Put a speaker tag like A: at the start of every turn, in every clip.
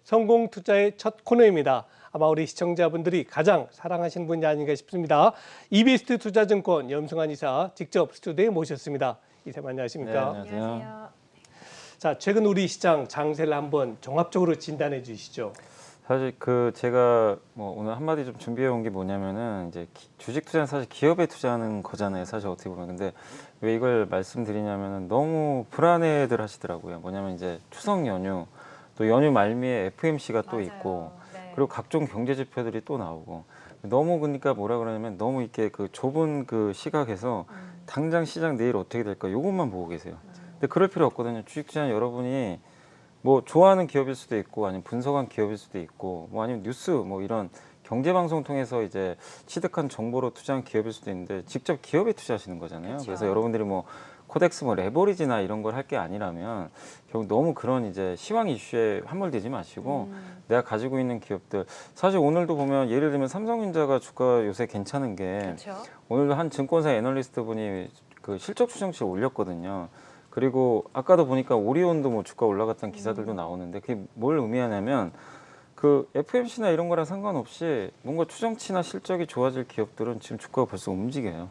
A: 성공 투자의 첫 코너입니다. 아마 우리 시청자분들이 가장 사랑하시는 분이 아닌가 싶습니다. 이베스트 투자증권 염승환 이사 직접 스튜디오에 모셨습니다. 이사님 안녕하십니까?
B: 네, 안녕하세요.
A: 자, 최근 우리 시장 장세를 한번 종합적으로 진단해 주시죠.
B: 사실 제가 오늘 한마디 좀 준비해 온 게 뭐냐면은 이제 주식 투자는 사실 기업에 투자하는 거잖아요. 사실 어떻게 보면. 근데 왜 이걸 말씀드리냐면은 너무 불안해들 하시더라고요. 뭐냐면 이제 추석 연휴 또 연휴 말미에 FMC가 또 있고
C: 네.
B: 그리고 각종 경제 지표들이 또 나오고 너무 그러니까 뭐라 그러냐면 너무 이렇게 좁은 시각에서 당장 시장 내일 어떻게 될까 요것만 보고 계세요. 근데 그럴 필요 없거든요. 주식 투자는 여러분이 좋아하는 기업일 수도 있고 아니면 분석한 기업일 수도 있고 아니면 뉴스 이런 경제 방송 통해서 이제 취득한 정보로 투자한 기업일 수도 있는데 직접 기업에 투자하시는 거잖아요.
C: 그쵸.
B: 그래서 여러분들이 코덱스 레버리지나 이런 걸 할 게 아니라면 결국 너무 그런 이제 시황 이슈에 함몰되지 마시고 내가 가지고 있는 기업들 사실 오늘도 보면 예를 들면 삼성전자가 주가 요새 괜찮은 게
C: 그쵸.
B: 오늘도 한 증권사 애널리스트 분이 실적 추정치를 올렸거든요. 그리고 아까도 보니까 오리온도 주가 올라갔다는 기사들도 나오는데 그게 뭘 의미하냐면 FMC나 이런 거랑 상관없이 뭔가 추정치나 실적이 좋아질 기업들은 지금 주가가 벌써 움직여요.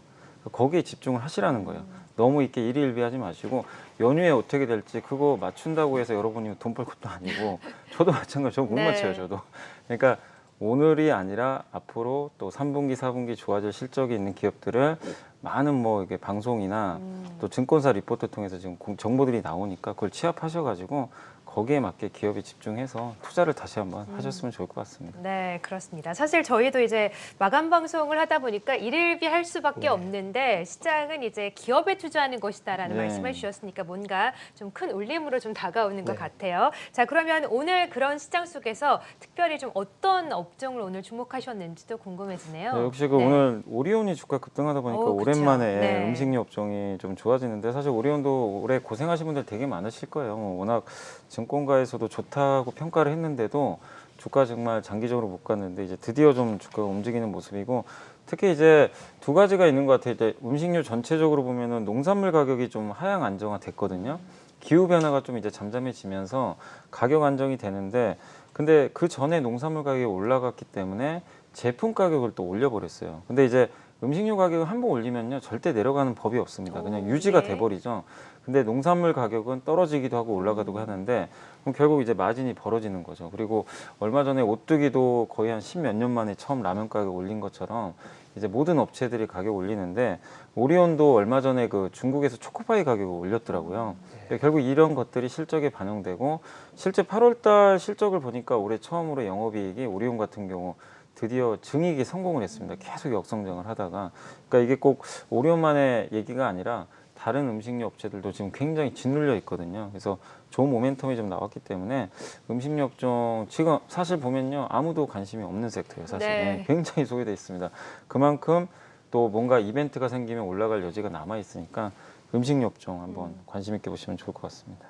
B: 거기에 집중을 하시라는 거예요. 너무 이렇게 일희일비하지 마시고 연휴에 어떻게 될지 그거 맞춘다고 해서 여러분이 돈 벌 것도 아니고 저도 마찬가지로 저 못
C: 네.
B: 맞춰요. 저도. 그러니까 오늘이 아니라 앞으로 또 3분기, 4분기 좋아질 실적이 있는 기업들을 많은 이게 방송이나 또 증권사 리포트 통해서 지금 정보들이 나오니까 그걸 취합하셔가지고 거기에 맞게 기업에 집중해서 투자를 다시 한번 하셨으면 좋을 것 같습니다.
C: 네, 그렇습니다. 사실 저희도 이제 마감 방송을 하다 보니까 일일비 할 수밖에 없는데 시장은 이제 기업에 투자하는 것이다라는
B: 네.
C: 말씀을 주셨으니까 뭔가 좀 큰 울림으로 좀 다가오는 것
A: 네.
C: 같아요. 자, 그러면 오늘 그런 시장 속에서 특별히 좀 어떤 업종을 오늘 주목하셨는지도 궁금해지네요.
B: 네, 역시
C: 네.
B: 오늘 오리온이 주가 급등하다 보니까
C: 그쵸.
B: 오랜만에
C: 네.
B: 음식료 업종이 좀 좋아지는데 사실 오리온도 올해 고생하신 분들 되게 많으실 거예요. 워낙 증권가에서도 좋다고 평가를 했는데도 주가 정말 장기적으로 못 갔는데 이제 드디어 좀 주가가 움직이는 모습이고 특히 이제 두 가지가 있는 것 같아요. 이제 음식료 전체적으로 보면은 농산물 가격이 좀 하향 안정화 됐거든요. 기후 변화가 좀 이제 잠잠해지면서 가격 안정이 되는데 근데 그 전에 농산물 가격이 올라갔기 때문에 제품 가격을 또 올려버렸어요. 근데 이제 음식료 가격을 한번 올리면요 절대 내려가는 법이 없습니다. 그냥 유지가
C: 네.
B: 돼버리죠. 근데 농산물 가격은 떨어지기도 하고 올라가기도 하는데 그럼 결국 이제 마진이 벌어지는 거죠. 그리고 얼마 전에 오뚜기도 거의 한 10몇 년 만에 처음 라면 가격 올린 것처럼 이제 모든 업체들이 가격 올리는데 오리온도 얼마 전에 중국에서 초코파이 가격을 올렸더라고요. 결국 이런 것들이 실적에 반영되고 실제 8월달 실적을 보니까 올해 처음으로 영업이익이 오리온 같은 경우 드디어 증익이 성공을 했습니다. 계속 역성장을 하다가 그러니까 이게 꼭 오리온만의 얘기가 아니라 다른 음식료 업체들도 지금 굉장히 짓눌려 있거든요. 그래서 좋은 모멘텀이 좀 나왔기 때문에 음식료 업종 지금 사실 보면요 아무도 관심이 없는 섹터예요. 사실
C: 네.
B: 굉장히 소외되어 있습니다. 그만큼 또 뭔가 이벤트가 생기면 올라갈 여지가 남아 있으니까 음식료 업종 한번 관심 있게 보시면 좋을 것 같습니다.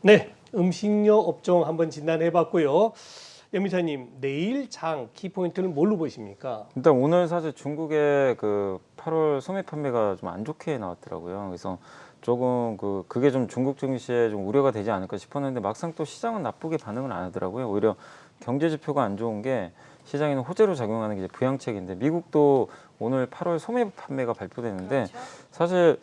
A: 네, 음식료 업종 한번 진단해 봤고요. 염 이사님, 내일 장 키포인트는 뭘로 보십니까?
B: 일단 오늘 사실 중국의 8월 소매 판매가 좀 안 좋게 나왔더라고요. 그래서 조금 그게 좀 중국 증시에 좀 우려가 되지 않을까 싶었는데 막상 또 시장은 나쁘게 반응을 안 하더라고요. 오히려 경제 지표가 안 좋은 게 시장에는 호재로 작용하는 게 이제 부양책인데 미국도 오늘 8월 소매 판매가 발표되는데
C: 그렇죠.
B: 사실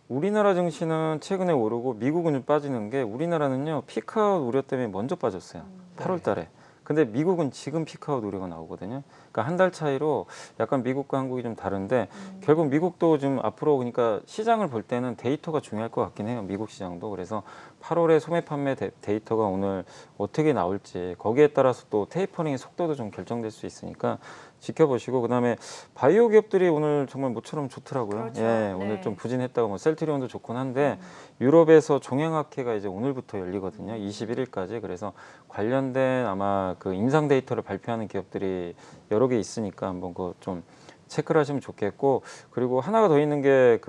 B: 우리나라 증시는 최근에 오르고 미국은 좀 빠지는 게 우리나라는요 피크아웃 우려 때문에 먼저 빠졌어요. 8월 달에. 근데 미국은 지금 피크아웃 우려가 나오거든요. 그러니까 한 달 차이로 약간 미국과 한국이 좀 다른데 결국 미국도 좀 앞으로 그러니까 시장을 볼 때는 데이터가 중요할 것 같긴 해요. 미국 시장도. 그래서 8월에 소매 판매 데이터가 오늘 어떻게 나올지 거기에 따라서 또 테이퍼링의 속도도 좀 결정될 수 있으니까 지켜보시고 그다음에 바이오 기업들이 오늘 정말 모처럼 좋더라고요.
C: 그렇죠.
B: 예, 오늘
C: 네.
B: 좀 부진했다고 셀트리온도 좋긴 한데 유럽에서 종양학회가 이제 오늘부터 열리거든요. 21일까지. 그래서 관련된 아마 임상 데이터를 발표하는 기업들이 여러 개 있으니까 한번 좀 체크를 하시면 좋겠고 그리고 하나가 더 있는 게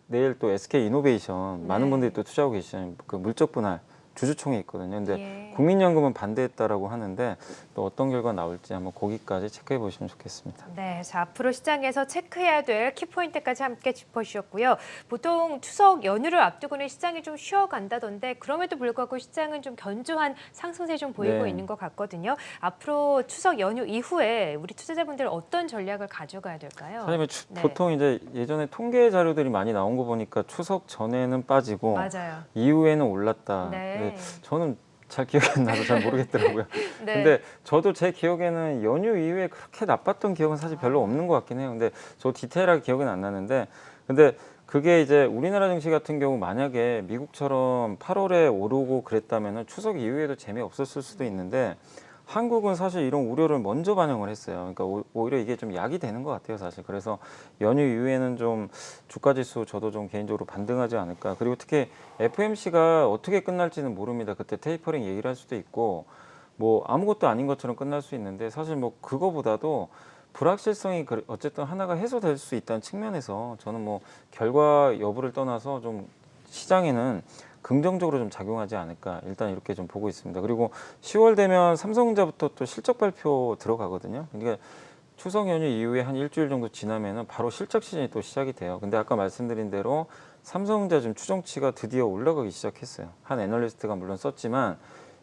B: 내일 또 SK 이노베이션 많은
C: 네.
B: 분들이 또 투자하고 계시잖아요. 물적 분할 주주총회 있거든요. 근데
C: 예.
B: 국민연금은 반대했다라고 하는데 또 어떤 결과 나올지 한번 거기까지 체크해 보시면 좋겠습니다.
C: 네, 자, 앞으로 시장에서 체크해야 될 키포인트까지 함께 짚어주셨고요. 보통 추석 연휴를 앞두고는 시장이 좀 쉬어간다던데 그럼에도 불구하고 시장은 좀 견조한 상승세 좀 보이고
B: 네.
C: 있는 것 같거든요. 앞으로 추석 연휴 이후에 우리 투자자분들 어떤 전략을 가져가야 될까요?
B: 사실
C: 네.
B: 보통 이제 예전에 통계 자료들이 많이 나온 거 보니까 추석 전에는 빠지고
C: 맞아요.
B: 이후에는 올랐다.
C: 네.
B: 근데 저는 잘 기억이 안 나서 잘 모르겠더라고요.
C: 네.
B: 근데 저도 제 기억에는 연휴 이후에 그렇게 나빴던 기억은 사실 별로 없는 것 같긴 해요. 근데 저 디테일하게 기억은 안 나는데 근데 그게 이제 우리나라 증시 같은 경우 만약에 미국처럼 8월에 오르고 그랬다면은 추석 이후에도 재미없었을 수도 있는데 한국은 사실 이런 우려를 먼저 반영을 했어요. 그러니까 오히려 이게 좀 약이 되는 것 같아요, 사실. 그래서 연휴 이후에는 좀 주가 지수 저도 좀 개인적으로 반등하지 않을까. 그리고 특히 FMC가 어떻게 끝날지는 모릅니다. 그때 테이퍼링 얘기를 할 수도 있고 뭐 아무것도 아닌 것처럼 끝날 수 있는데 사실 뭐 그거보다도 불확실성이 어쨌든 하나가 해소될 수 있다는 측면에서 저는 뭐 결과 여부를 떠나서 좀 시장에는 긍정적으로 좀 작용하지 않을까 일단 이렇게 좀 보고 있습니다. 그리고 10월 되면 삼성전자부터 또 실적 발표 들어가거든요. 그러니까 추석 연휴 이후에 한 일주일 정도 지나면은 바로 실적 시즌이 또 시작이 돼요. 근데 아까 말씀드린 대로 삼성전자 지금 추정치가 드디어 올라가기 시작했어요. 한 애널리스트가 물론 썼지만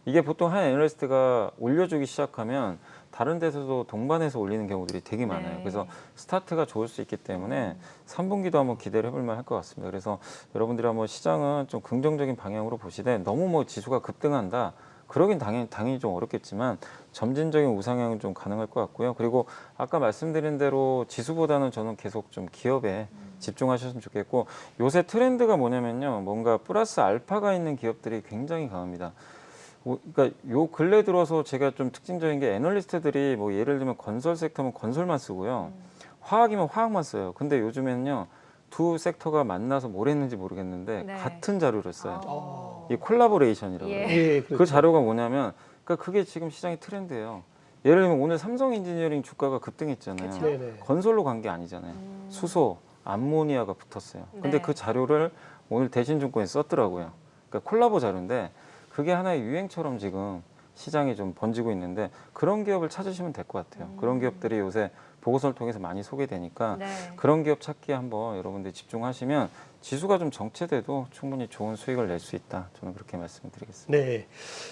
B: 이게 보통 한 애널리스트가 올려주기 시작하면 다른 데서도 동반해서 올리는 경우들이 되게 많아요.
C: 네.
B: 그래서 스타트가 좋을 수 있기 때문에 3분기도 한번 기대를 해볼 만할 것 같습니다. 그래서 여러분들이 한번 시장은 좀 긍정적인 방향으로 보시되 너무 뭐 지수가 급등한다. 그러긴 당연히 좀 어렵겠지만 점진적인 우상향은 좀 가능할 것 같고요. 그리고 아까 말씀드린 대로 지수보다는 저는 계속 좀 기업에 집중하셨으면 좋겠고 요새 트렌드가 뭐냐면요. 뭔가 플러스 알파가 있는 기업들이 굉장히 강합니다. 그러니까 요 근래 들어서 제가 좀 특징적인 게 애널리스트들이 뭐 예를 들면 건설 섹터면 건설만 쓰고요. 화학이면 화학만 써요. 근데 요즘에는요. 두 섹터가 만나서 뭘 했는지 모르겠는데
C: 네.
B: 같은 자료를 써요.
A: 어.
B: 이 콜라보레이션이라고
C: 예.
B: 그래요.
A: 예,
B: 그
A: 그렇죠.
B: 자료가 뭐냐면 그러니까 그게 지금 시장의 트렌드예요. 예를 들면 오늘 삼성 엔지니어링 주가가 급등했잖아요.
C: 그쵸.
A: 네네.
B: 건설로 간 게 아니잖아요. 수소, 암모니아가 붙었어요. 근데
C: 네.
B: 그 자료를 오늘 대신증권에 썼더라고요. 그러니까 콜라보 자료인데 그게 하나의 유행처럼 지금 시장에 좀 번지고 있는데 그런 기업을 찾으시면 될 것 같아요. 그런 기업들이 요새 보고서를 통해서 많이 소개되니까
C: 네.
B: 그런 기업 찾기에 한번 여러분들 집중하시면 지수가 좀 정체돼도 충분히 좋은 수익을 낼 수 있다. 저는 그렇게 말씀드리겠습니다.
A: 네.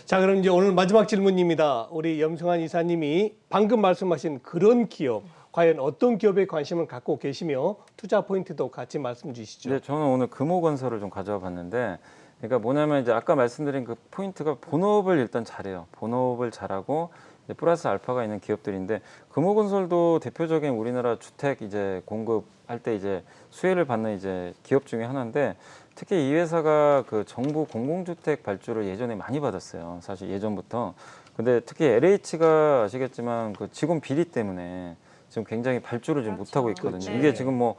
A: 자, 그럼 이제 오늘 마지막 질문입니다. 우리 염승환 이사님이 방금 말씀하신 그런 기업, 과연 어떤 기업에 관심을 갖고 계시며 투자 포인트도 같이 말씀 주시죠.
B: 네, 저는 오늘 금호건설을 좀 가져와 봤는데, 그러니까 뭐냐면 이제 아까 말씀드린 그 포인트가 본업을 일단 잘해요. 본업을 잘하고 이제 플러스 알파가 있는 기업들인데 금호건설도 대표적인 우리나라 주택 이제 공급할 때 이제 수혜를 받는 이제 기업 중에 하나인데 특히 이 회사가 그 정부 공공주택 발주를 예전에 많이 받았어요. 사실 예전부터. 근데 특히 LH가 아시겠지만 그 직원 비리 때문에 지금 굉장히 발주를 지금 못하고 있거든요.
A: 그렇죠.
B: 이게 지금 뭐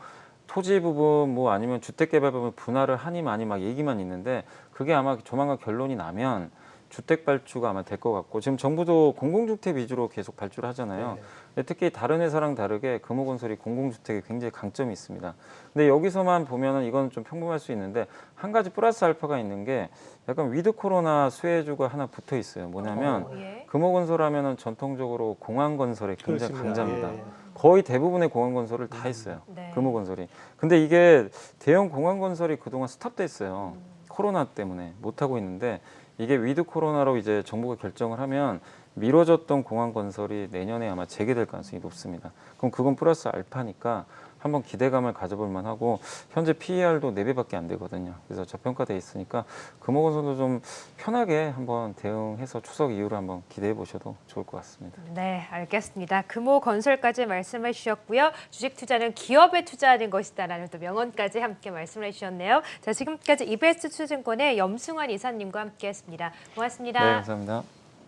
B: 토지 부분 뭐 아니면 주택개발 부분 분할을 하니 마니 막 얘기만 있는데 그게 아마 조만간 결론이 나면 주택 발주가 아마 될 것 같고 지금 정부도 공공주택 위주로 계속 발주를 하잖아요. 근데 특히 다른 회사랑 다르게 금호건설이 공공주택에 굉장히 강점이 있습니다. 근데 여기서만 보면은 이건 좀 평범할 수 있는데 한 가지 플러스 알파가 있는 게 약간 위드 코로나 수혜주가 하나 붙어 있어요. 뭐냐면
C: 예.
B: 금호건설 하면은 전통적으로 공항건설에 굉장히
A: 그렇습니다.
B: 강자입니다.
A: 예.
B: 거의 대부분의 공항건설을 다 했어요.
C: 네.
B: 금호건설이. 근데 이게 대형 공항건설이 그동안 스탑됐어요. 코로나 때문에 못하고 있는데 이게 위드 코로나로 이제 정부가 결정을 하면 미뤄졌던 공항건설이 내년에 아마 재개될 가능성이 높습니다. 그럼 그건 플러스 알파니까 한번 기대감을 가져볼 만하고 현재 PER도 4배밖에 안 되거든요. 그래서 저평가돼 있으니까 금호건설도 좀 편하게 한번 대응해서 추석 이후로 한번 기대해 보셔도 좋을 것 같습니다.
C: 네, 알겠습니다. 금호건설까지 말씀해 주셨고요. 주식 투자는 기업에 투자하는 것이다라는 또 명언까지 함께 말씀해 주셨네요. 자, 지금까지 이베스트 투자증권의 염승환 이사님과 함께했습니다. 고맙습니다.
B: 네, 감사합니다.